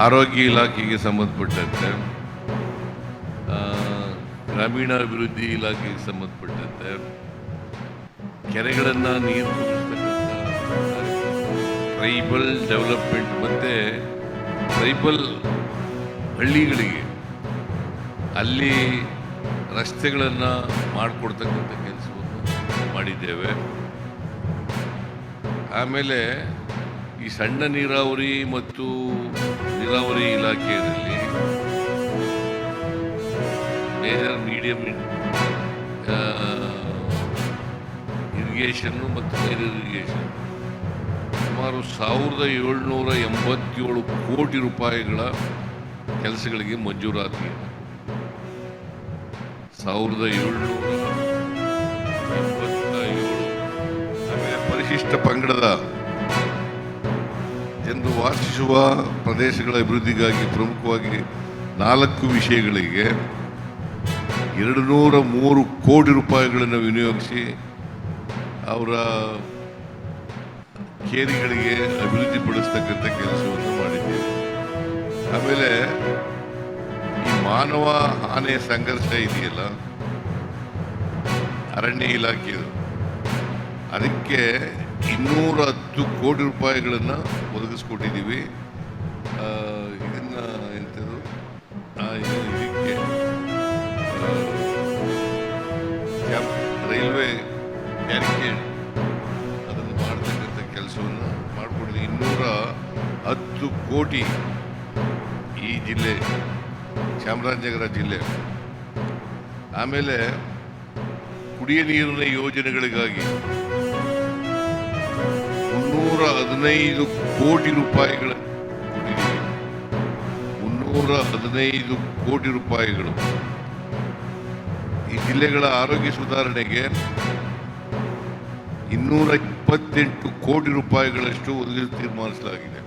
ಆರೋಗ್ಯ ಇಲಾಖೆಗೆ ಸಂಬಂಧಪಟ್ಟಂತೆ, ಗ್ರಾಮೀಣಾಭಿವೃದ್ಧಿ ಇಲಾಖೆಗೆ ಸಂಬಂಧಪಟ್ಟಂತೆ, ಕೆರೆಗಳನ್ನು ನೀರು ಟ್ರೈಬಲ್ ಡೆವಲಪ್ಮೆಂಟ್ ಮತ್ತು ಟ್ರೈಬಲ್ ಹಳ್ಳಿಗಳಿಗೆ ಅಲ್ಲಿ ರಸ್ತೆಗಳನ್ನು ಮಾಡಿಕೊಡ್ತಕ್ಕಂಥ ಕೆಲಸವನ್ನು ಮಾಡಿದ್ದೇವೆ. ಆಮೇಲೆ ಈ ಸಣ್ಣ ನೀರಾವರಿ ಮತ್ತು ನೀರಾವರಿ ಇಲಾಖೆಯಲ್ಲಿ ಮೇಜರ್ ಮೀಡಿಯಂ ಇರಿಗೇಷನ್ನು ಮತ್ತು ಮೈನರ್ ಇರಿಗೇಷನ್ ಸುಮಾರು 1787 ಕೋಟಿ ರೂಪಾಯಿಗಳ ಕೆಲಸಗಳಿಗೆ ಮಂಜೂರಾತಿ. 1787. ಆಮೇಲೆ ಪರಿಶಿಷ್ಟ ಪಂಗಡದ ಎಂದು ವಾಸಿಸುವ ಪ್ರದೇಶಗಳ ಅಭಿವೃದ್ಧಿಗಾಗಿ ಪ್ರಮುಖವಾಗಿ 4 ವಿಷಯಗಳಿಗೆ 203 ಕೋಟಿ ರೂಪಾಯಿಗಳನ್ನು ವಿನಿಯೋಗಿಸಿ ಅವರ ಕೇರಿಗಳಿಗೆ ಅಭಿವೃದ್ಧಿಪಡಿಸ್ತಕ್ಕಂಥ ಕೆಲಸವನ್ನು ಮಾಡಿದ್ದೇವೆ. ಆಮೇಲೆ ಈ ಮಾನವ ಆನೆ ಸಂಘರ್ಷ ಇದೆಯಲ್ಲ, ಅರಣ್ಯ ಇಲಾಖೆಯದು, ಅದಕ್ಕೆ 210 ಕೋಟಿ ರೂಪಾಯಿಗಳನ್ನು ಒದಗಿಸ್ಕೊಟ್ಟಿದ್ದೀವಿ. ಇದನ್ನು ಎಂಥದ್ದು ಇದಕ್ಕೆ ರೈಲ್ವೆ ಬ್ಯಾರಿಕೇಡ್ ಅದನ್ನು ಮಾಡ್ತಕ್ಕಂಥ ಕೆಲಸವನ್ನು ಮಾಡಿಕೊಂಡಿದ್ದೀವಿ. 210 ಕೋಟಿ ಈ ಜಿಲ್ಲೆ ಚಾಮರಾಜನಗರ ಜಿಲ್ಲೆ. ಆಮೇಲೆ ಕುಡಿಯ ನೀರಿನ ಯೋಜನೆಗಳಿಗಾಗಿ 315 ಕೋಟಿ ರೂಪಾಯಿಗಳನ್ನು ಕೊಟ್ಟಿದ್ದೀವಿ. 315 ಕೋಟಿ ರೂಪಾಯಿಗಳು ಈ ಜಿಲ್ಲೆಗಳ ಆರೋಗ್ಯ ಸುಧಾರಣೆಗೆ 228 ಕೋಟಿ ರೂಪಾಯಿಗಳಷ್ಟು ಒದಗಿಸಲು ತೀರ್ಮಾನಿಸಲಾಗಿದೆ.